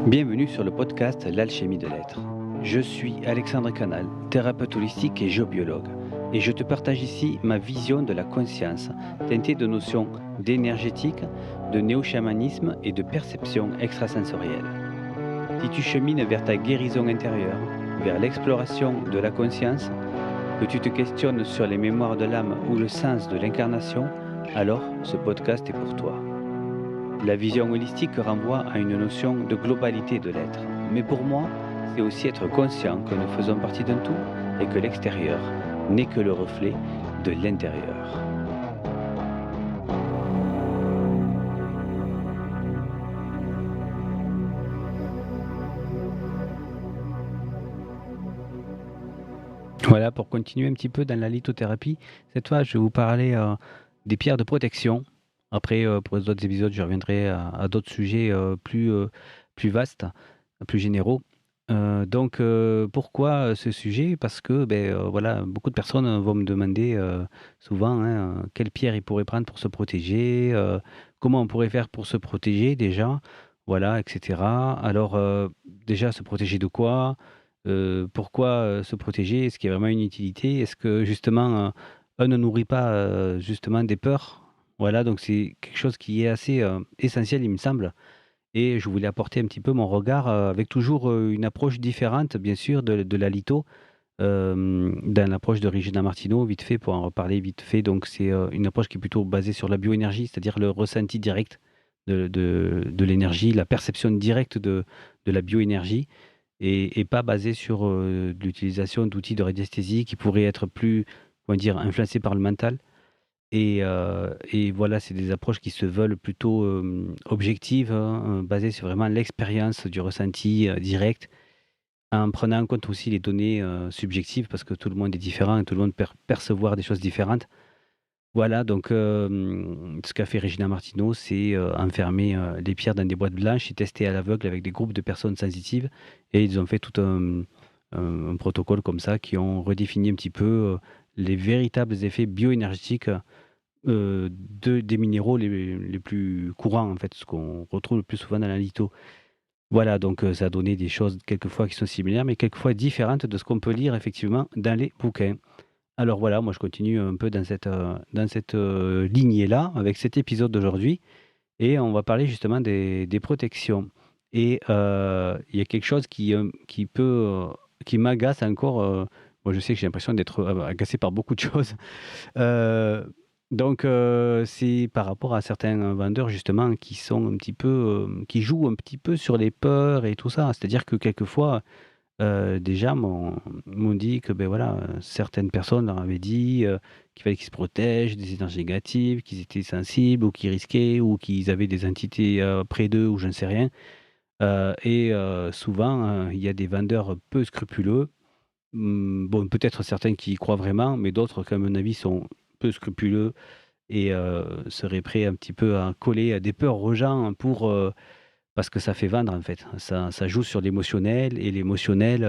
Bienvenue sur le podcast L'Alchimie de l'être. Je suis Alexandre Canal, thérapeute holistique et géobiologue, et je te partage ici ma vision de la conscience, teintée de notions d'énergétique, de néo-chamanisme et de perception extrasensorielle. Si tu chemines vers ta guérison intérieure, vers l'exploration de la conscience, que tu te questionnes sur les mémoires de l'âme ou le sens de l'incarnation, alors ce podcast est pour toi. La vision holistique renvoie à une notion de globalité de l'être. Mais pour moi, c'est aussi être conscient que nous faisons partie d'un tout et que l'extérieur n'est que le reflet de l'intérieur. Voilà, pour continuer un petit peu dans la lithothérapie, cette fois je vais vous parler des pierres de protection. Après, pour les autres épisodes, je reviendrai à d'autres sujets plus vastes, plus généraux. Pourquoi ce sujet? Parce que voilà, beaucoup de personnes vont me demander souvent quelle pierre ils pourraient prendre pour se protéger, comment on pourrait faire pour se protéger déjà, voilà, etc. Alors, déjà, se protéger de quoi? Pourquoi se protéger? Est-ce qu'il y a vraiment une utilité? Est-ce que justement, un ne nourrit pas justement des peurs? Voilà, donc c'est quelque chose qui est assez essentiel, il me semble. Et je voulais apporter un petit peu mon regard, avec toujours, une approche différente bien sûr de la litho, dans l'approche de Regina Martino, vite fait pour en reparler vite fait. Donc c'est, une approche qui est plutôt basée sur la bioénergie, c'est-à-dire le ressenti direct de l'énergie, la perception directe de la bioénergie et pas basée sur, de l'utilisation d'outils de radiesthésie qui pourraient être plus, comment dire, influencés par le mental. Et voilà, c'est des approches qui se veulent plutôt, objectives, hein, basées sur vraiment l'expérience du ressenti, direct, en prenant en compte aussi les données, subjectives parce que tout le monde est différent et tout le monde peut percevoir des choses différentes. Voilà, donc ce qu'a fait Regina Martino, c'est, enfermer, les pierres dans des boîtes blanches et tester à l'aveugle avec des groupes de personnes sensitives et ils ont fait tout un protocole comme ça qui ont redéfini un petit peu, les véritables effets bioénergétiques des minéraux les plus courants, en fait, ce qu'on retrouve le plus souvent dans la litho. Voilà, donc ça a donné des choses quelquefois qui sont similaires, mais quelquefois différentes de ce qu'on peut lire effectivement dans les bouquins. Alors voilà, moi je continue un peu dans cette lignée-là, avec cet épisode d'aujourd'hui et on va parler justement des protections et il y a quelque chose qui peut, qui m'agace encore, moi je sais que j'ai l'impression d'être, agacé par beaucoup de choses. Heu, c'est par rapport à certains vendeurs justement qui sont un petit peu, qui jouent un petit peu sur les peurs et tout ça. C'est-à-dire que quelquefois, déjà m'ont dit que, beh, voilà, certaines personnes leur avaient dit, qu'il fallait qu'ils se protègent des énergies négatives, qu'ils étaient sensibles ou qu'ils risquaient ou qu'ils avaient des entités, près d'eux ou je ne sais rien. Souvent, il y a des vendeurs peu scrupuleux. Bon, peut-être certains qui y croient vraiment, mais d'autres qui, à mon avis, sont peu scrupuleux et seraient prêts un petit peu à coller à des peurs aux gens pour, parce que ça fait vendre, en fait. Ça joue sur l'émotionnel et l'émotionnel,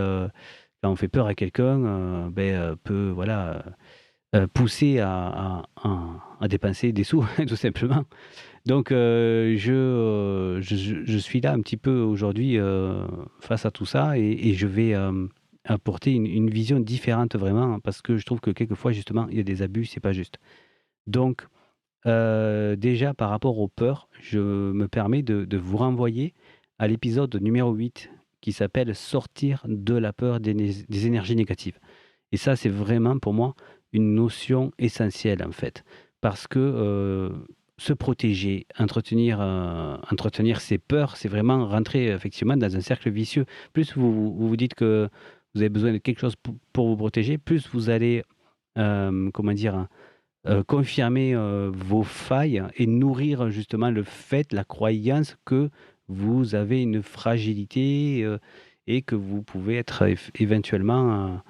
quand on fait peur à quelqu'un, peut, voilà, pousser à dépenser des sous, tout simplement. Donc je suis là un petit peu aujourd'hui, face à tout ça et je vais, apporter une vision différente vraiment parce que je trouve que quelquefois justement il y a des abus, c'est pas juste. Donc déjà par rapport aux peurs, je me permets de vous renvoyer à l'épisode numéro 8 qui s'appelle «Sortir de la peur des énergies négatives» et ça, c'est vraiment pour moi une notion essentielle, en fait. Parce que, se protéger, entretenir ses peurs, c'est vraiment rentrer effectivement dans un cercle vicieux. Plus vous dites que vous avez besoin de quelque chose pour vous protéger, plus vous allez, comment dire? Confirmer, vos failles et nourrir justement le fait, la croyance que vous avez une fragilité, et que vous pouvez être éventuellement,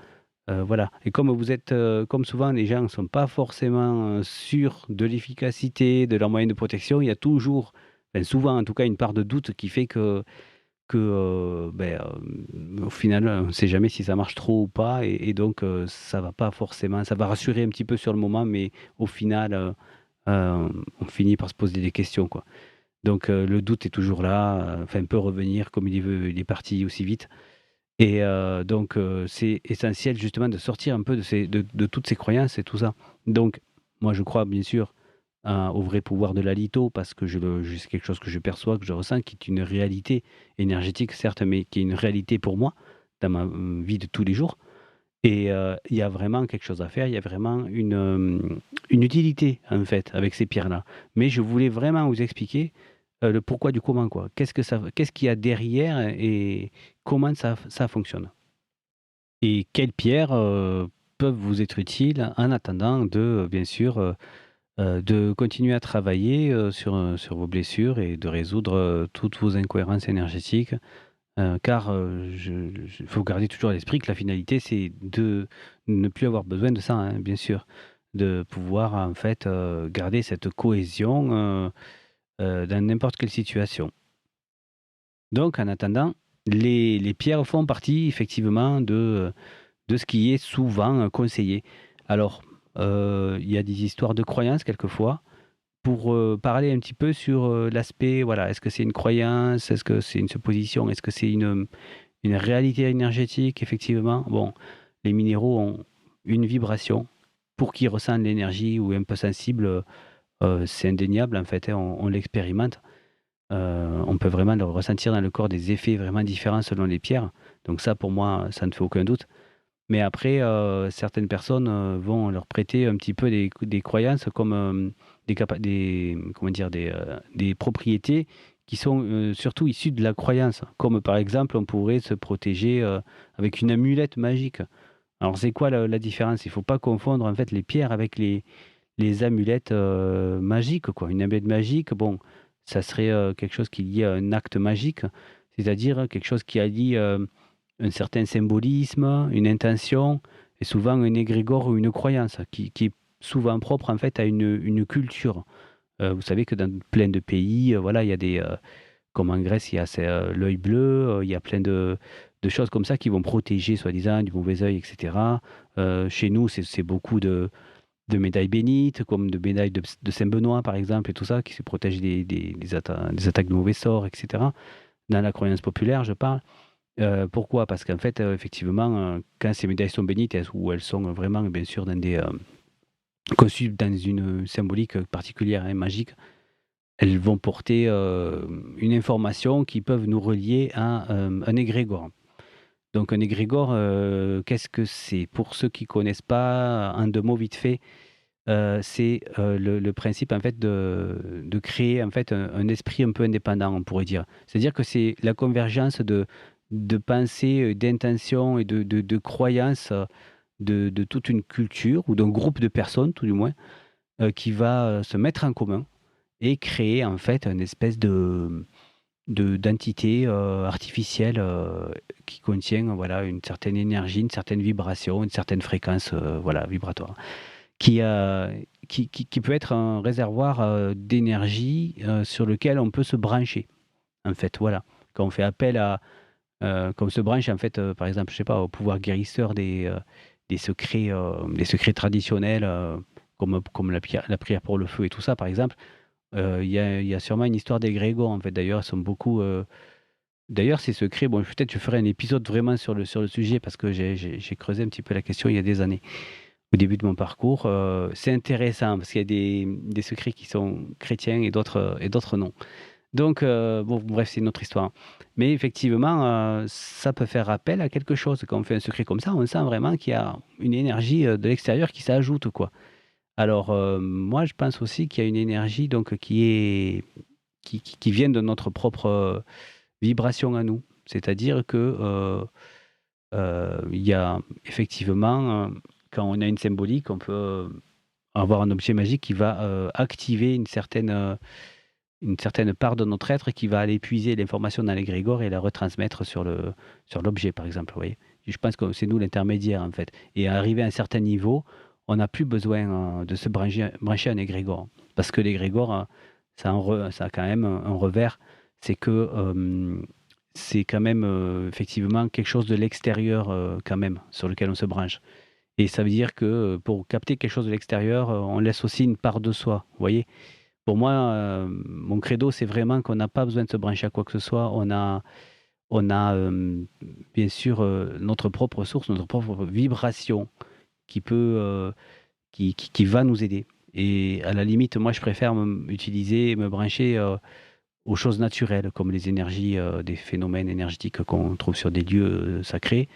voilà et comme vous êtes, comme souvent les gens ne sont pas forcément, sûrs de l'efficacité de leurs moyens de protection, il y a toujours, enfin souvent en tout cas, une part de doute qui fait que, au final, on ne sait jamais si ça marche trop ou pas et donc ça va pas forcément ça va rassurer un petit peu sur le moment, mais au final, on finit par se poser des questions, quoi. Donc le doute est toujours là, enfin peut revenir comme il est parti aussi vite et donc c'est essentiel justement de sortir un peu de toutes ces croyances et tout ça. Donc moi je crois bien sûr au vrai pouvoir de la litho parce que c'est quelque chose que je perçois, que je ressens, qui est une réalité énergétique certes, mais qui est une réalité pour moi dans ma, vie de tous les jours et il y a vraiment quelque chose à faire. Il y a vraiment une utilité, en fait, avec ces pierres-là. Mais je voulais vraiment vous expliquer, le pourquoi du comment, quoi. Qu'est-ce qu'il y a derrière et comment ça fonctionne? Et quelles pierres, peuvent vous être utiles en attendant de, bien sûr, de continuer à travailler, sur vos blessures et de résoudre, toutes vos incohérences énergétiques. Car, il faut garder toujours à l'esprit que la finalité, c'est de ne plus avoir besoin de ça, hein, bien sûr. De pouvoir, en fait, garder cette cohésion, dans n'importe quelle situation. Donc en attendant, les pierres font partie effectivement de ce qui est souvent, conseillé. Alors, il y a des histoires de croyances quelquefois. Pour, parler un petit peu sur, l'aspect, voilà, est-ce que c'est une croyance? Est-ce que c'est une supposition? Est-ce que c'est une réalité énergétique, effectivement. Bon, les minéraux ont une vibration. Pour qui ressent l'énergie ou est un peu sensible, c'est indéniable, en fait, hein, on l'expérimente. On peut vraiment le ressentir dans le corps des effets vraiment différents selon les pierres. Donc ça, pour moi, ça ne fait aucun doute. Mais après, certaines personnes, vont leur prêter un petit peu des croyances comme, des comment dire? Des propriétés qui sont, surtout issues de la croyance. Comme par exemple, on pourrait se protéger, avec une amulette magique. Alors c'est quoi la différence? Il ne faut pas confondre en fait les pierres avec les amulettes, magiques quoi. Une amulette magique, bon, ça serait, quelque chose qui est lié à un acte magique, c'est-à-dire quelque chose qui allie, un certain symbolisme, une intention et souvent un égrégore ou une croyance qui est souvent propre en fait à une culture. Vous savez que dans plein de pays, voilà, il y a comme en Grèce, il y a l'œil bleu, il y a plein de choses comme ça qui vont protéger soi-disant du mauvais œil et cetera. Chez nous, c'est beaucoup de médailles bénites, comme de médailles de Saint-Benoît par exemple et tout ça, qui se protègent des attaques de mauvais sorts et cetera. Dans la croyance populaire, je parle. Pourquoi? Parce qu'en fait, effectivement, quand ces médailles sont bénites, où elles sont vraiment, bien sûr, conçues dans une symbolique particulière et magique, elles vont porter, une information qui peuvent nous relier à, un égrégore. Donc un égrégore, qu'est-ce que c'est? Pour ceux qui connaissent pas, en 2 mots vite fait, c'est, le principe en fait de créer en fait un esprit un peu indépendant, on pourrait dire. C'est-à-dire que c'est la convergence de pensées, d'intentions et de croyances, de toute une culture ou d'un groupe de personnes tout du moins, qui va, se mettre en commun et créer en fait une espèce d'entité, artificielle, qui contient, voilà, une certaine énergie, une certaine vibration, une certaine fréquence, voilà, vibratoire. Qui, qui peut être un réservoir, d'énergie, sur lequel on peut se brancher, en fait, voilà. Quand on fait appel à, quand on se branche, en fait, par exemple, je sais pas, au pouvoir guérisseur des secrets traditionnels, comme la prière pour le feu et tout ça, par exemple, il y a sûrement une histoire d'égrégore, en fait. D'ailleurs, elles sont beaucoup, d'ailleurs, ces secrets, bon, peut-être je ferai un épisode vraiment sur le sujet parce que j'ai creusé un petit peu la question il y a des années. Au début de mon parcours, c'est intéressant parce qu'il y a des secrets qui sont chrétiens et d'autres non. Donc bon, bref, c'est une autre histoire. Mais effectivement, ça peut faire appel à quelque chose. Quand on fait un secret comme ça, on sent vraiment qu'il y a une énergie, de l'extérieur qui s'ajoute, quoi. Alors, moi, je pense aussi qu'il y a une énergie donc qui vient de notre propre, vibration à nous. C'est-à-dire que, il y a effectivement, quand on a une symbolique, on peut avoir un objet magique qui va, activer une certaine part de notre être qui va aller puiser l'information dans l'égrégore et la retransmettre sur l'objet, par exemple, vous voyez? Je pense que c'est nous l'intermédiaire, en fait et arrivé à un certain niveau, on n'a plus besoin, de se brancher à un égrégore. Parce que l'égrégore, ça a quand même un revers, c'est que, c'est quand même, effectivement quelque chose de l'extérieur, quand même, sur lequel on se branche et ça veut dire que, pour capter quelque chose de l'extérieur, on laisse aussi une part de soi, vous voyez? Pour moi, mon credo, c'est vraiment qu'on n'a pas besoin de se brancher à quoi que ce soit. On a, bien sûr, notre propre source, notre propre vibration qui peut, qui va nous aider et à la limite, moi, je préfère utiliser, me brancher, aux choses naturelles comme les énergies, des phénomènes énergétiques qu'on trouve sur des lieux, sacrés,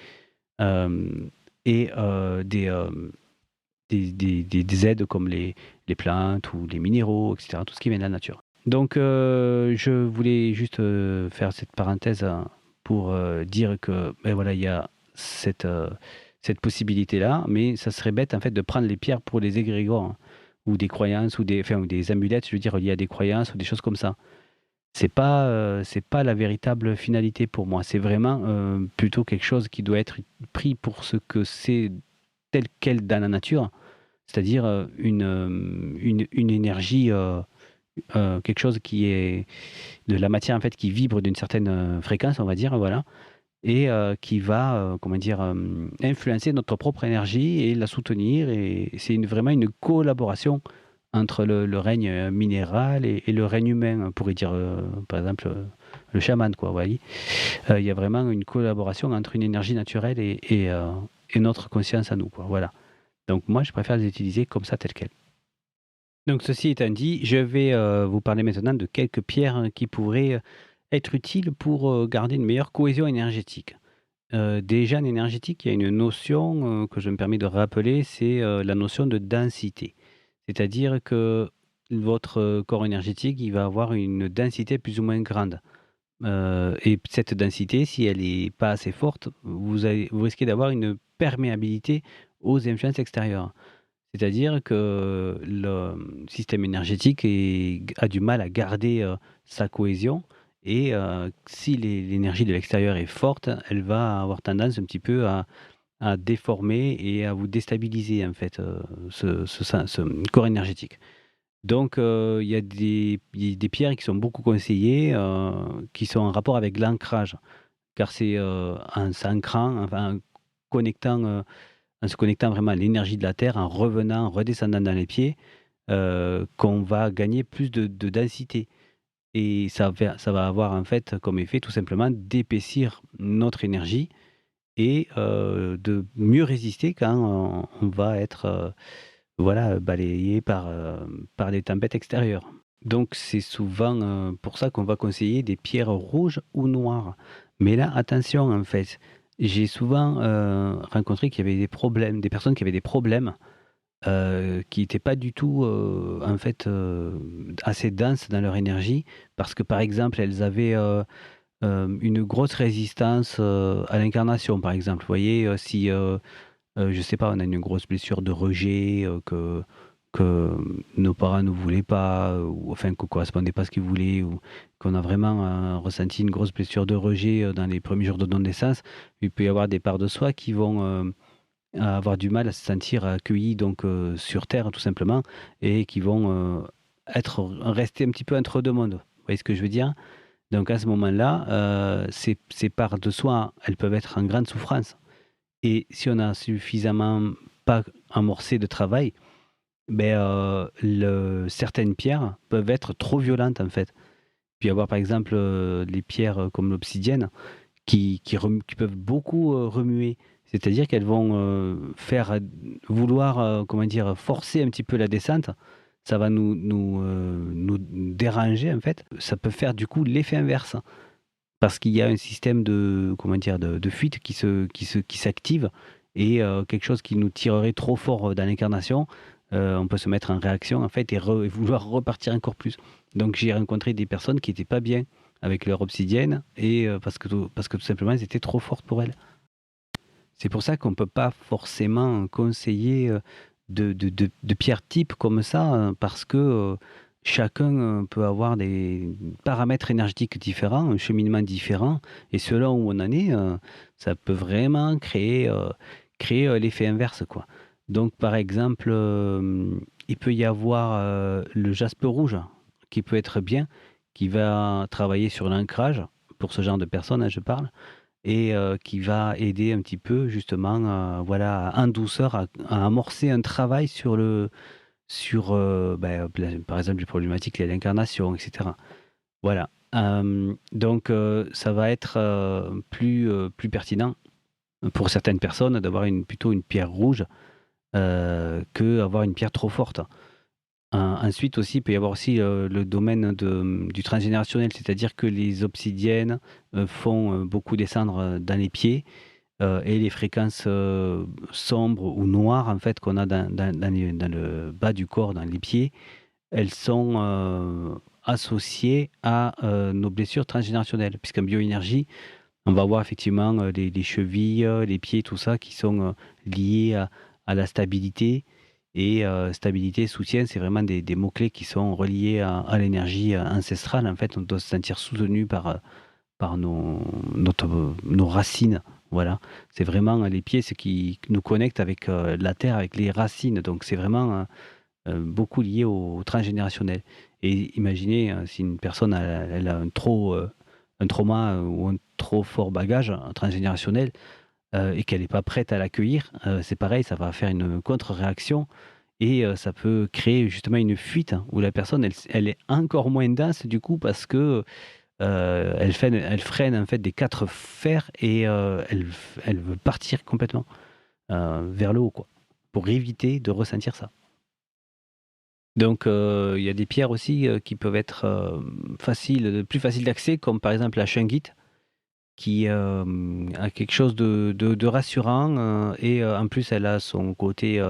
hem et des aides comme les plantes ou les minéraux, et cetera, tout ce qui vient de la nature. Donc je voulais juste, faire cette parenthèse, pour, dire que, beh, voilà, il y a cette possibilité-là, mais ça serait bête, en fait, de prendre les pierres pour les égrégores, hein, ou des croyances ou ou des amulettes, je veux dire, liées à des croyances ou des choses comme ça. C'est pas la véritable finalité pour moi. C'est vraiment, plutôt quelque chose qui doit être pris pour ce que c'est tel quel dans la nature, c'est-à-dire, une énergie, quelque chose qui est de la matière, en fait, qui vibre d'une certaine, fréquence, on va dire, voilà et qui va, comment dire? Influencer notre propre énergie et la soutenir et c'est vraiment une collaboration entre le règne, minéral et le règne humain. On pourrait dire, par exemple, le chaman, quoi, vous voyez? Il y a vraiment une collaboration entre une énergie naturelle et notre conscience à nous, quoi, voilà. Donc moi, je préfère les utiliser comme ça, telles quelles. Donc ceci étant dit, je vais, vous parler maintenant de quelques pierres, qui pourraient, être utiles pour, garder une meilleure cohésion énergétique. Déjà en énergétique, il y a une notion, que je me permets de rappeler, c'est, la notion de densité. C'est-à-dire que votre, corps énergétique, il va avoir une densité plus ou moins grande. Et cette densité, si elle est pas assez forte, vous risquez d'avoir une perméabilité aux influences extérieures. C'est-à-dire que le, système énergétique a du mal à garder, sa cohésion et si l'énergie de l'extérieur est forte, elle va avoir tendance un petit peu à déformer et à vous déstabiliser en fait, ce corps énergétique. Donc il y a des pierres qui sont beaucoup conseillées, qui sont en rapport avec l'ancrage, car c'est, en s'ancrant, enfin, connectant, en se connectant vraiment à l'énergie de la terre, en revenant, en redescendant dans les pieds, qu'on va gagner plus de densité et ça va avoir en fait comme effet tout simplement d'épaissir notre énergie et de mieux résister quand on va être, voilà, balayé par les tempêtes extérieures. Donc c'est souvent, pour ça qu'on va conseiller des pierres rouges ou noires. Mais là, attention en fait, j'ai souvent, rencontré qu'il y avait des problèmes, des personnes qui avaient des problèmes, qui étaient pas du tout, en fait, assez denses dans leur énergie. Parce que par exemple, elles avaient, une grosse résistance, à l'incarnation par exemple. Vous voyez, si, je sais pas, on a une grosse blessure de rejet, que nos parents ne voulaient pas, ou enfin qu'on correspondait pas à ce qu'ils voulaient ou qu'on a vraiment, ressenti une grosse blessure de rejet, dans les premiers jours de notre naissance. Il peut y avoir des parts de soi qui vont, avoir du mal à se sentir accueillis donc, sur terre tout simplement et qui vont, rester un petit peu entre 2 mondes. Vous voyez ce que je veux dire? Donc à ce moment-là, ces parts de soi, elles peuvent être en grande souffrance. Et si on a suffisamment pas amorcé de travail, beh, certaines pierres peuvent être trop violentes, en fait. Puis avoir, par exemple, les pierres, comme l'obsidienne qui peuvent beaucoup, remuer. C'est-à-dire qu'elles vont, faire, vouloir, comment dire? Forcer un petit peu la descente. Ça va nous déranger, en fait. Ça peut faire, du coup, l'effet inverse. Parce qu'il y a un système de, comment dire? De fuite qui s'active et quelque chose qui nous tirerait trop fort, dans l'incarnation, on peut se mettre en réaction, en fait, et vouloir repartir encore plus. Donc j'ai rencontré des personnes qui étaient pas bien avec leur obsidienne et parce que tout simplement, elles étaient trop fortes pour elles. C'est pour ça qu'on ne peut pas forcément conseiller, de pierres types comme ça, parce que, chacun, peut avoir des paramètres énergétiques différents, un cheminement différent et selon où on en est, ça peut vraiment créer, l'effet inverse, quoi. Donc par exemple, il peut y avoir, le jaspe rouge qui peut être bien, qui va travailler sur l'ancrage, pour ce genre de personnes, hein, je parle et qui va aider un petit peu justement, voilà, en douceur à amorcer un travail sur, par exemple, les problématiques liées à l'incarnation, et cetera. Voilà. Donc ça va être, plus pertinent pour certaines personnes d'avoir plutôt une pierre rouge, qu'avoir une pierre trop forte. Ensuite aussi, il peut y avoir aussi, le domaine du transgénérationnel, c'est-à-dire que les obsidiennes, font, beaucoup descendre, dans les pieds, et les fréquences, sombres ou noires, en fait, qu'on a dans le bas du corps, dans les pieds, elles sont, associées à, nos blessures transgénérationnelles. Puisqu'en bioénergie, on va voir effectivement, les chevilles, les pieds, tout ça qui sont, liés à la stabilité et stabilité, soutien, c'est vraiment des mots-clés qui sont reliés à l'énergie, ancestrale. En fait, on doit se sentir soutenu par nos racines, voilà. C'est vraiment, les pieds, ce qui nous connecte avec, la terre, avec les racines. Donc c'est vraiment, beaucoup lié au transgénérationnel. Et imaginez, si une personne elle a un trauma, ou un trop fort bagage, transgénérationnel, et qu'elle n'est pas prête à l'accueillir, c'est pareil, ça va faire une contre-réaction et ça peut créer justement une fuite, hein, où la personne elle est encore moins dense du coup parce que, elle freine en fait des 4 fers et elle veut partir complètement, vers le haut quoi, pour éviter de ressentir ça. Donc, il y a des pierres aussi, qui peuvent être, plus faciles d'accès, comme par exemple la shungite, qui, a quelque chose de rassurant, et en plus elle a son côté,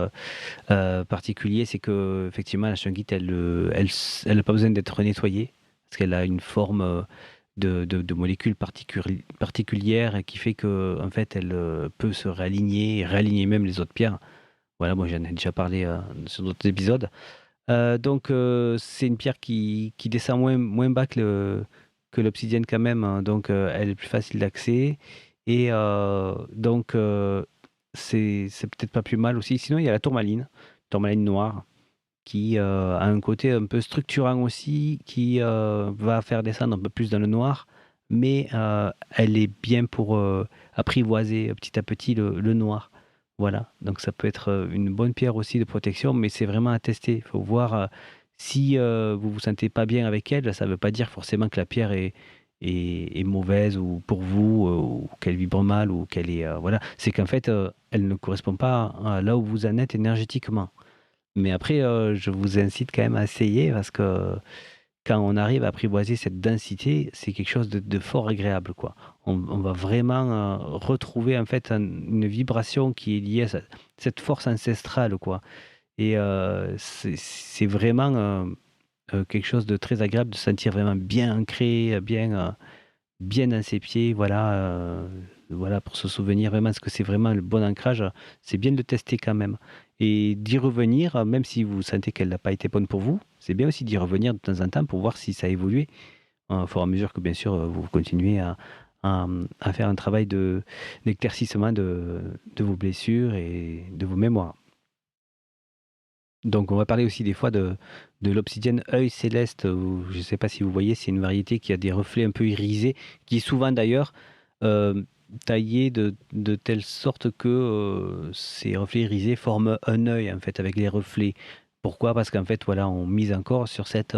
particulier, c'est qu'effectivement la shungite elle a pas besoin d'être nettoyée, parce qu'elle a une forme, de molécule particulière et qui fait qu'en fait elle, peut se réaligner et réaligner même les autres pierres. Voilà, moi j'en ai déjà parlé, sur d'autres épisodes. Donc c'est une pierre qui descend moins bas que l'obsidienne quand même, hein, donc elle est plus facile d'accès et donc c'est peut-être pas plus mal aussi. Sinon, il y a la tourmaline noire qui, a un côté un peu structurant aussi, qui, va faire descendre un peu plus dans le noir, mais elle est bien pour, apprivoiser petit à petit le noir. Voilà, donc ça peut être, une bonne pierre aussi de protection, mais c'est vraiment à tester. Il faut voir, si, vous vous sentez pas bien avec elle, ça ne veut pas dire forcément que la pierre est mauvaise ou pour vous, ou qu'elle vibre mal ou qu'elle est, voilà. C'est qu'en fait, elle ne correspond pas à là où vous en êtes énergétiquement. Mais après, je vous incite quand même à essayer parce que quand on arrive à apprivoiser cette densité, c'est quelque chose de fort agréable, quoi. On va vraiment, retrouver en fait une vibration qui est liée à cette force ancestrale, quoi. Et c'est vraiment, quelque chose de très agréable de se sentir vraiment bien ancré, bien dans ses pieds, voilà, pour se souvenir vraiment ce que c'est vraiment le bon ancrage, c'est bien de le tester quand même et d'y revenir, même si vous sentez qu'elle n'a pas été bonne pour vous, c'est bien aussi d'y revenir de temps en temps pour voir si ça a évolué, au fur et à mesure que bien sûr, vous continuez à faire un travail d'éclaircissement de vos blessures et de vos mémoires. Donc on va parler aussi des fois de l'obsidienne œil céleste, ou je ne sais pas si vous voyez, c'est une variété qui a des reflets un peu irisés, qui est souvent d'ailleurs, heu, taillée de telle sorte que, ces reflets irisés forment un œil en fait avec les reflets. Pourquoi? Parce qu'en fait voilà, on mise encore sur cette,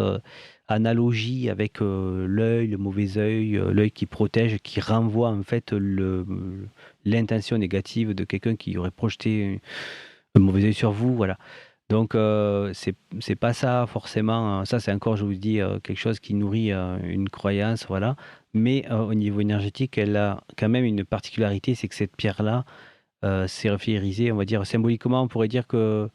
analogie avec, l'œil, le mauvais œil, l'œil qui protège, qui renvoie en fait l'intention négative de quelqu'un qui aurait projeté un mauvais œil sur vous, voilà. Donc c'est pas ça forcément, ça c'est encore je vous dis, quelque chose qui nourrit, une croyance, voilà. Mais au niveau énergétique, elle a quand même une particularité, c'est que cette pierre-là, c'est refléirisé, on va dire symboliquement, on pourrait dire que,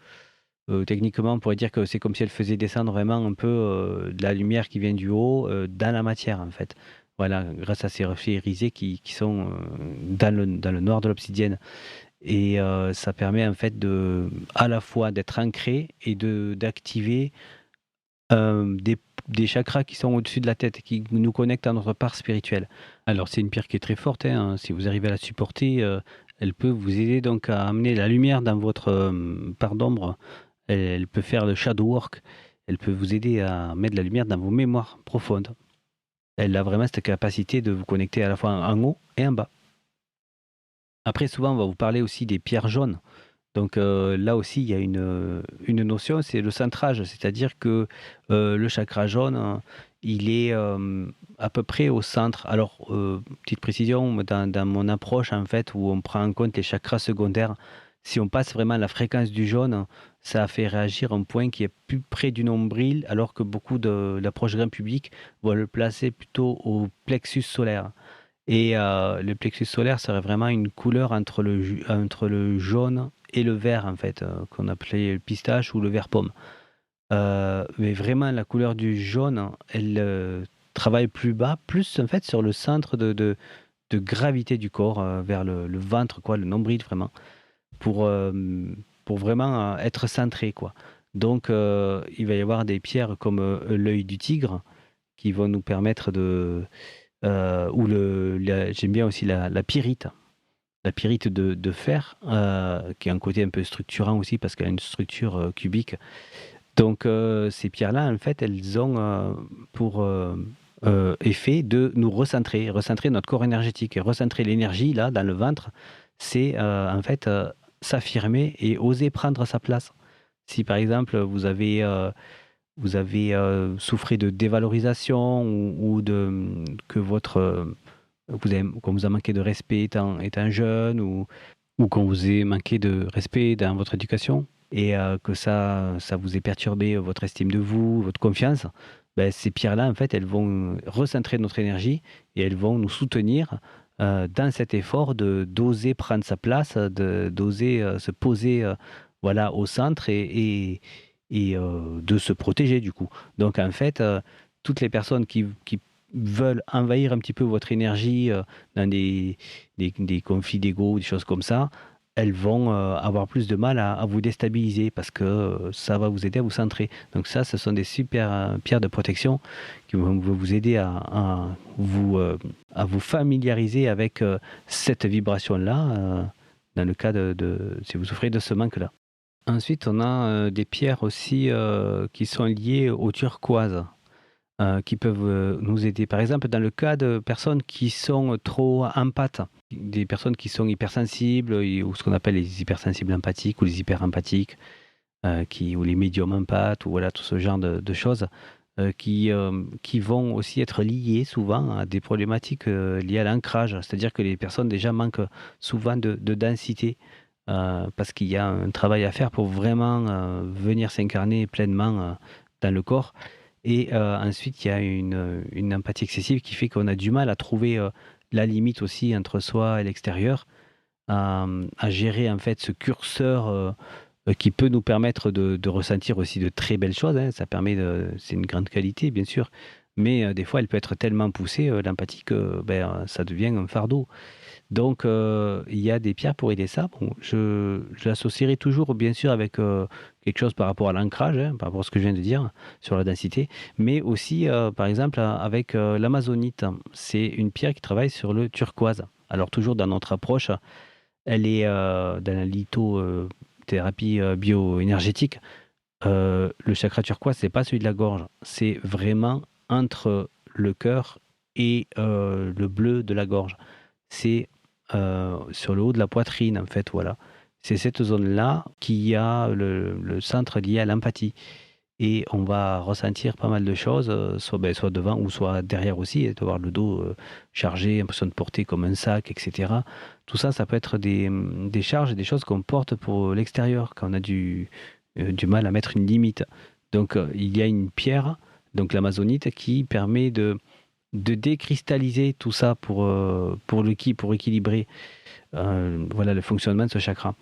techniquement, on pourrait dire que c'est comme si elle faisait descendre vraiment un peu, de la lumière qui vient du haut, dans la matière, en fait. Voilà, grâce à ces reflets irisés qui sont, dans le noir de l'obsidienne. Et ça permet en fait à la fois d'être ancré et d'activer, des chakras qui sont au-dessus de la tête et qui nous connectent à notre part spirituelle. Alors c'est une pierre qui est très forte, hein, si vous arrivez à la supporter, elle peut vous aider donc à amener la lumière dans votre, part d'ombre. Elle peut faire le shadow work, elle peut vous aider à mettre de la lumière dans vos mémoires profondes. Elle a vraiment cette capacité de vous connecter à la fois en haut et en bas. Après souvent on va vous parler aussi des pierres jaunes. Donc là aussi, il y a une notion, c'est le centrage. C'est-à-dire que le chakra jaune, il est à peu près au centre. Alors, petite précision, dans mon approche, en fait, où on prend en compte les chakras secondaires, si on passe vraiment la fréquence du jaune, ça fait réagir un point qui est plus près du nombril, alors que beaucoup de l'approche grand public vont le placer plutôt au plexus solaire. Et le plexus solaire serait vraiment une couleur entre le jaune et le vert, en fait, qu'on appelait le pistache ou le vert pomme. Mais vraiment, la couleur du jaune, elle travaille plus bas, plus en fait sur le centre de gravité du corps, vers le ventre, quoi, le nombril vraiment, pour, pour vraiment être centré, quoi. Donc, il va y avoir des pierres comme l'œil du tigre qui vont nous permettre ou j'aime bien aussi la pyrite. La pyrite de fer, qui a un côté un peu structurant aussi parce qu'elle a une structure cubique. Donc ces pierres-là, en fait, elles ont pour effet de nous recentrer, recentrer notre corps énergétique. Et recentrer l'énergie, là, dans le ventre, c'est en fait s'affirmer et oser prendre sa place. Si par exemple vous avez souffrez de dévalorisation ou que qu'on vous a manqué de respect étant jeune ou qu'on vous ait manqué de respect dans votre éducation et que ça vous ait perturbé votre estime de vous, votre confiance, ben, ces pierres-là, en fait, elles vont recentrer notre énergie et elles vont nous soutenir dans cet effort d'oser prendre sa place, d'oser se poser voilà, au centre et de se protéger du coup. Donc en fait, toutes les personnes qui veulent envahir un petit peu votre énergie dans des conflits d'ego, des choses comme ça, elles vont avoir plus de mal à vous déstabiliser parce que ça va vous aider à vous centrer. Donc ça, ce sont des super pierres de protection qui vont vous aider à vous familiariser avec cette vibration-là dans le cas si vous souffrez de ce manque-là. Ensuite, on a des pierres aussi qui sont liées au turquoise, qui peuvent nous aider. Par exemple, dans le cas de personnes qui sont trop empathes, des personnes qui sont hypersensibles, ou ce qu'on appelle les hypersensibles empathiques ou les hyperempathiques, ou les médiums empathes, ou voilà, tout ce genre de choses, qui vont aussi être liées souvent à des problématiques liées à l'ancrage. C'est-à-dire que les personnes déjà manquent souvent de densité parce qu'il y a un travail à faire pour vraiment venir s'incarner pleinement dans le corps. Et ensuite, il y a une empathie excessive qui fait qu'on a du mal à trouver la limite aussi entre soi et l'extérieur, à gérer en fait ce curseur qui peut nous permettre de ressentir aussi de très belles choses, hein. C'est une grande qualité, bien sûr, mais des fois, elle peut être tellement poussée, l'empathie, que ça devient un fardeau. Donc, il y a des pierres pour aider ça. Bon, je l'associerai toujours, bien sûr, avec quelque chose par rapport à l'ancrage, hein, par rapport à ce que je viens de dire sur la densité, mais aussi, par exemple, avec l'amazonite. C'est une pierre qui travaille sur le turquoise. Alors, toujours dans notre approche, elle est dans la lithothérapie bioénergétique. Le chakra turquoise, c'est pas celui de la gorge, c'est vraiment entre le cœur et le bleu de la gorge. C'est sur le haut de la poitrine, en fait, voilà. C'est cette zone-là qui a le centre lié à l'empathie. Et on va ressentir pas mal de choses, soit devant ou soit derrière aussi, et de voir le dos chargé, l'impression de porter comme un sac, etc. Tout ça, ça peut être des charges et des choses qu'on porte pour l'extérieur, quand on a du mal à mettre une limite. Donc, il y a une pierre, donc l'amazonite, qui permet de décristalliser tout ça pour équilibrer voilà, le fonctionnement de ce chakra.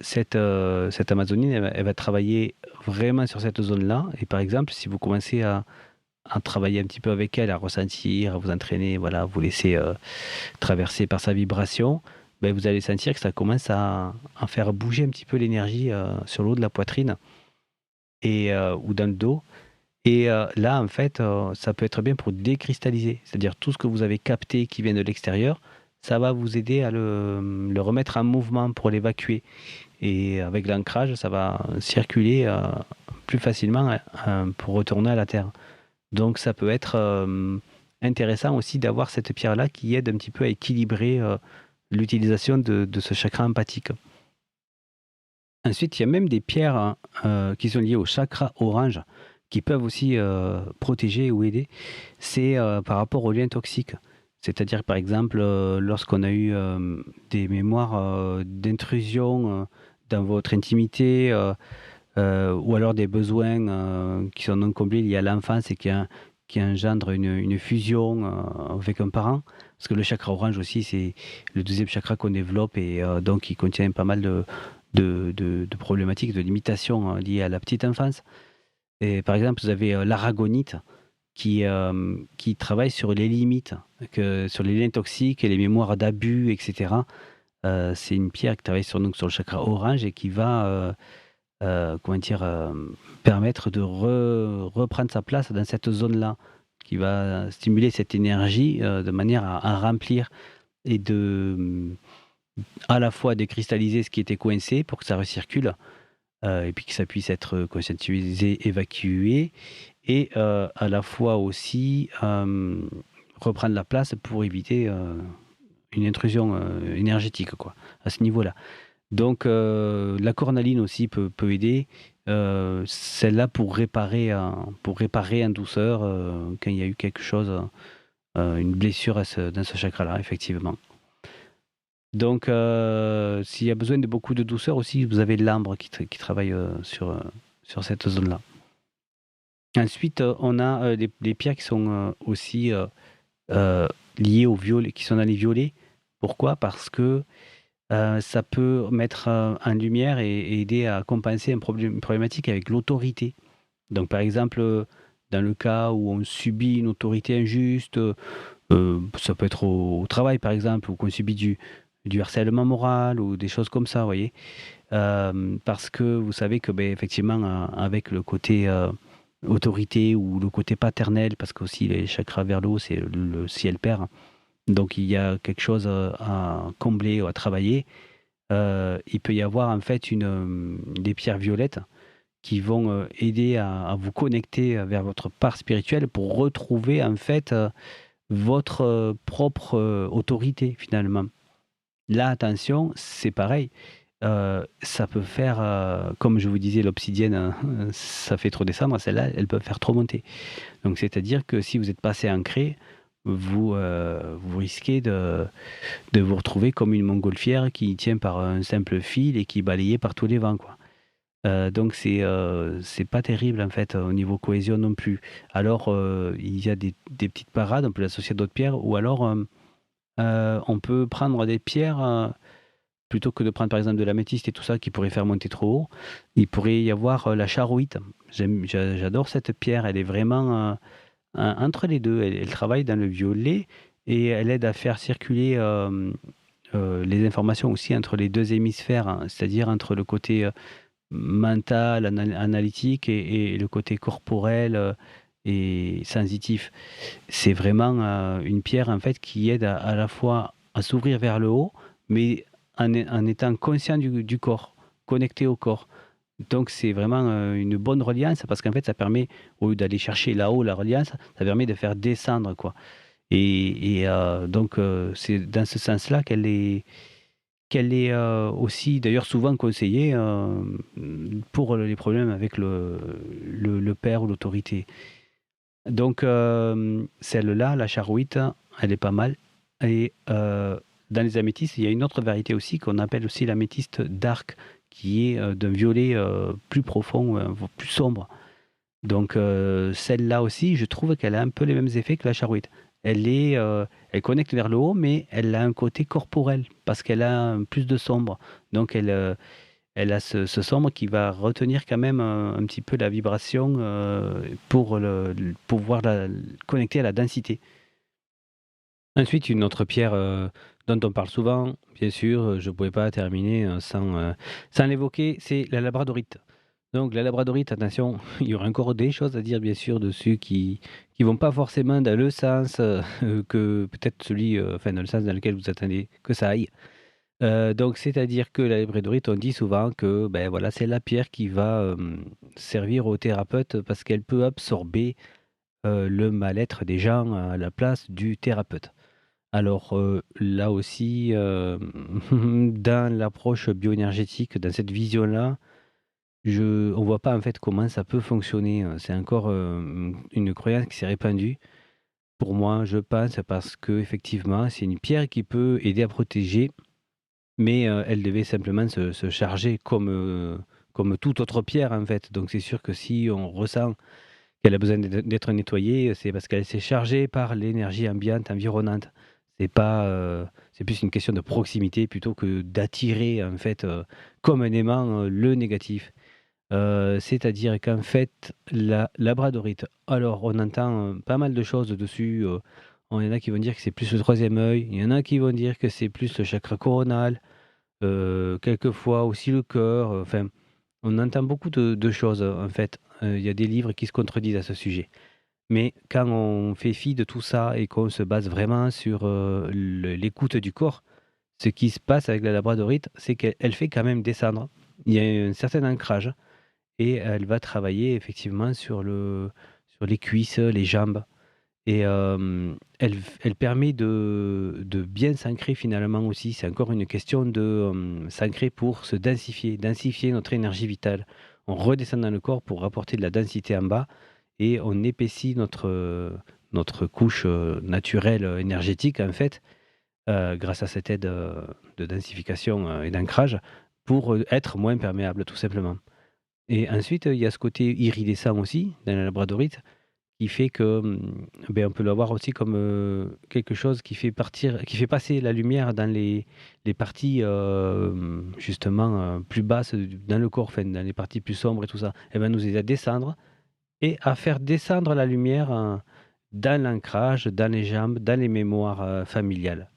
Cette amazonine, elle va travailler vraiment sur cette zone-là. Et par exemple, si vous commencez à travailler un petit peu avec elle, à ressentir, à vous entraîner, voilà, à vous laisser traverser par sa vibration, ben vous allez sentir que ça commence à faire bouger un petit peu l'énergie sur le haut de la poitrine ou dans le dos. Et là, en fait, ça peut être bien pour décristalliser. C'est-à-dire tout ce que vous avez capté qui vient de l'extérieur, ça va vous aider à le remettre en mouvement pour l'évacuer. Et avec l'ancrage, ça va circuler plus facilement pour retourner à la terre. Donc ça peut être intéressant aussi d'avoir cette pierre-là qui aide un petit peu à équilibrer l'utilisation de ce chakra empathique. Ensuite, il y a même des pierres, hein, qui sont liées au chakra orange, qui peuvent aussi, protéger ou aider. C'est, par rapport aux liens toxiques. C'est-à-dire, par exemple, lorsqu'on a eu, des mémoires, d'intrusion, dans votre intimité, ou alors des besoins, qui sont non comblés liés à l'enfance et qui engendrent une fusion, avec un parent. Parce que le chakra orange aussi, c'est le deuxième chakra qu'on développe et donc il contient pas mal de problématiques, de limitations, liées à la petite enfance. Et par exemple, vous avez, l'aragonite qui travaille sur les limites, sur les liens toxiques et les mémoires d'abus et cetera. C'est une pierre qui travaille sur le chakra orange et qui va, comment dire? Permettre de reprendre sa place dans cette zone-là, qui va stimuler cette énergie, de manière à remplir et à la fois décristalliser ce qui était coincé pour que ça recircule, et puis que ça puisse être conscientisé, évacué et à la fois aussi, reprendre la place pour éviter, une intrusion, énergétique quoi, à ce niveau-là. Donc la cornaline aussi peut aider, celle-là pour réparer en douceur, quand il y a eu quelque chose, une blessure dans ce chakra-là, effectivement. Donc s'il y a besoin de beaucoup de douceur aussi, vous avez l'ambre qui travaille, sur cette zone-là. Ensuite, on a, des pierres qui sont, aussi, liées au violet, qui sont dans les violets. Pourquoi? Parce que ça peut mettre, en lumière et aider à compenser une problématique avec l'autorité. Donc par exemple, dans le cas où on subit une autorité injuste, ça peut être au travail par exemple, ou qu'on subit du harcèlement moral ou des choses comme ça, vous voyez? Parce que vous savez que, beh, effectivement, avec le côté, autorité ou le côté paternel, parce qu'aussi les chakras vers le haut, c'est le ciel père. Donc il y a quelque chose, à combler ou à travailler. Il peut y avoir en fait des pierres violettes qui vont, aider à vous connecter, vers votre part spirituelle pour retrouver en fait, votre, propre, autorité finalement. Là, attention, c'est pareil, ça peut faire, comme je vous disais l'obsidienne, ça fait trop descendre, celle-là, elle peut faire trop monter. Donc c'est-à-dire que si vous êtes pas assez ancré, vous risquez de vous retrouver comme une montgolfière qui tient par un simple fil et qui est balayée par tous les vents, quoi. Donc c'est pas terrible en fait, au niveau cohésion non plus. Alors, il y a des petites parades, on peut l'associer à d'autres pierres ou alors, on peut prendre des pierres, plutôt que de prendre par exemple de l'améthyste et tout ça qui pourrait faire monter trop haut, il pourrait y avoir, la charoïte. J'adore cette pierre, elle est vraiment, entre les 2. Elle travaille dans le violet et elle aide à faire circuler, les informations aussi entre les 2 hémisphères, hein, c'est-à-dire entre le côté, mental, analytique et le côté corporel, et sensitif. C'est vraiment, une pierre en fait qui aide à la fois à s'ouvrir vers le haut, mais en étant conscient du corps, connecté au corps. Donc c'est vraiment, une bonne reliance parce qu'en fait ça permet, au lieu d'aller chercher là-haut la reliance, ça permet de faire descendre quoi donc c'est dans ce sens-là qu'elle est, aussi d'ailleurs souvent conseillée, pour les problèmes avec le père ou l'autorité. Donc celle-là, la charouite, elle est pas mal et dans les améthystes, il y a une autre variété aussi qu'on appelle aussi l'améthyste dark qui est, d'un violet, plus profond, plus sombre. Donc celle-là aussi, je trouve qu'elle a un peu les mêmes effets que la charouite. Elle connecte vers le haut, mais elle a un côté corporel parce qu'elle a plus de sombre. Donc elle a ce sombre qui va retenir quand même un petit peu la vibration, pour pouvoir la connecter à la densité. Ensuite, une autre pierre, dont on parle souvent, bien sûr, je ne pouvais pas terminer, sans l'évoquer, c'est la labradorite. Donc la labradorite, attention, il y aura encore des choses à dire bien sûr dessus qui vont pas forcément dans le sens, que peut-être celui, enfin dans le sens dans lequel vous attendez que ça aille. Donc c'est-à-dire que la labradorite, on dit souvent que, ben voilà, c'est la pierre qui va, servir au thérapeute parce qu'elle peut absorber, le mal-être des gens à la place du thérapeute. Alors, là aussi, dans l'approche bioénergétique, dans cette vision-là, on voit pas en fait comment ça peut fonctionner, c'est encore, une croyance qui s'est répandue. Pour moi, je pense parce qu'effectivement, c'est une pierre qui peut aider à protéger, mais, elle devait simplement se charger comme toute autre pierre en fait. Donc c'est sûr que si on ressent qu'elle a besoin d'être nettoyée, c'est parce qu'elle s'est chargée par l'énergie ambiante, environnante. C'est pas, c'est plus une question de proximité plutôt que d'attirer en fait, comme un aimant, le négatif. C'est-à-dire qu'en fait, la labradorite, alors on entend, pas mal de choses dessus, il y en a qui vont dire que c'est plus le troisième œil, il y en a qui vont dire que c'est plus le chakra coronal, quelquefois aussi le cœur, enfin, on entend beaucoup de choses, en fait. Il y a des livres qui se contredisent à ce sujet. Mais quand on fait fi de tout ça et qu'on se base vraiment sur, l'écoute du corps, ce qui se passe avec la labradorite, c'est qu'elle fait quand même descendre. Il y a un certain ancrage et elle va travailler effectivement sur les cuisses, les jambes et elle permet de bien s'ancrer finalement aussi. C'est encore une question de, s'ancrer pour se densifier notre énergie vitale. On redescend dans le corps pour apporter de la densité en bas et on épaissit notre couche, naturelle, énergétique en fait, grâce à cette aide, de densification, et d'ancrage pour, être moins perméable tout simplement. Et ensuite, il y a ce côté iridescent aussi dans la labradorite qui fait que, on peut l'avoir aussi comme, quelque chose qui fait passer la lumière dans les parties, justement, plus basses dans le corps, enfin dans les parties plus sombres et tout ça. Elle va nous aider à descendre et à faire descendre la lumière, dans l'ancrage, dans les jambes, dans les mémoires, familiales.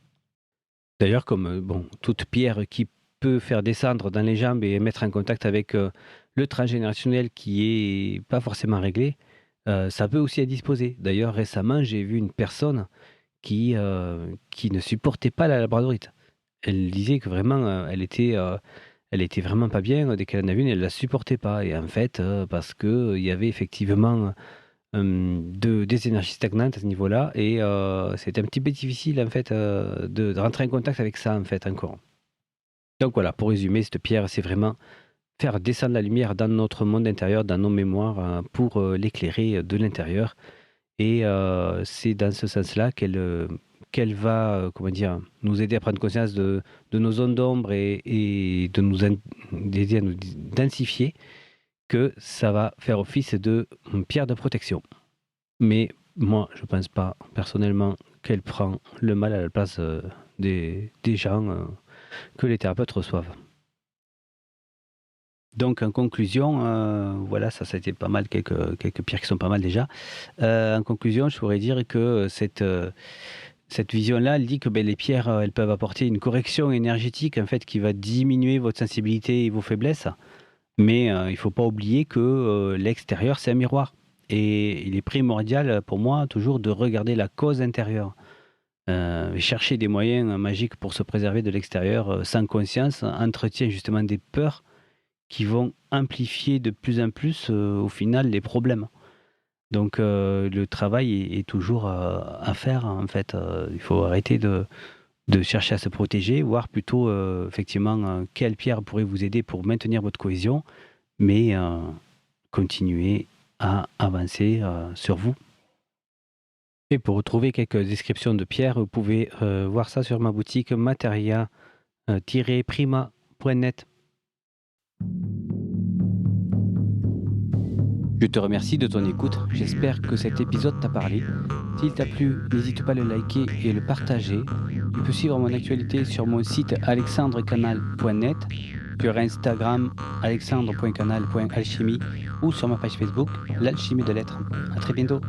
D'ailleurs, comme, toute pierre qui peut faire descendre dans les jambes et mettre en contact avec, le transgénérationnel qui est pas forcément réglé, ça peut aussi être disposé. D'ailleurs, récemment, j'ai vu une personne qui ne supportait pas la labradorite. Elle disait que vraiment, elle était vraiment pas bien, dès qu'elle en a vu une, elle la supportait pas et en fait, parce qu'il y avait effectivement, des énergies stagnantes à ce niveau-là et c'était un petit peu difficile en fait, de rentrer en contact avec ça en fait encore. Donc voilà, pour résumer, cette pierre, c'est vraiment faire descendre la lumière dans notre monde intérieur, dans nos mémoires, pour, l'éclairer, de l'intérieur et c'est dans ce sens-là qu'elle va, comment dire? Nous aider à prendre conscience de nos zones d'ombre et de nous d'aider à nous densifier, que ça va faire office de, pierre de protection. Mais moi, je pense pas personnellement qu'elle prend le mal à la place, des gens, que les thérapeutes reçoivent. Donc en conclusion, voilà, ça a été pas mal, quelques pierres qui sont pas mal déjà. En conclusion, je pourrais dire que cette vision-là, elle dit que, les pierres, elles peuvent apporter une correction énergétique, en fait, qui va diminuer votre sensibilité et vos faiblesses. Mais, il faut pas oublier que, l'extérieur, c'est un miroir et il est primordial, pour moi, toujours de regarder la cause intérieure. Chercher des moyens, magiques pour se préserver de l'extérieur, sans conscience, entretient justement des peurs qui vont amplifier de plus en plus, au final, les problèmes. Donc le travail est toujours, à faire, en fait, il faut arrêter de chercher à se protéger, voir plutôt, effectivement, quelle pierre pourrait vous aider pour maintenir votre cohésion, mais continuer à avancer, sur vous. Et pour retrouver quelques descriptions de pierres, vous pouvez, voir ça sur ma boutique materia-prima.net. Je te remercie de ton écoute, j'espère que cet épisode t'a parlé. S'il t'a plu, n'hésite pas à le liker et le partager. Tu peux suivre mon actualité sur mon site alexandrecanal.net, sur Instagram alexandre.canal.alchimie ou sur ma page Facebook, l'alchimie de l'être. À très bientôt.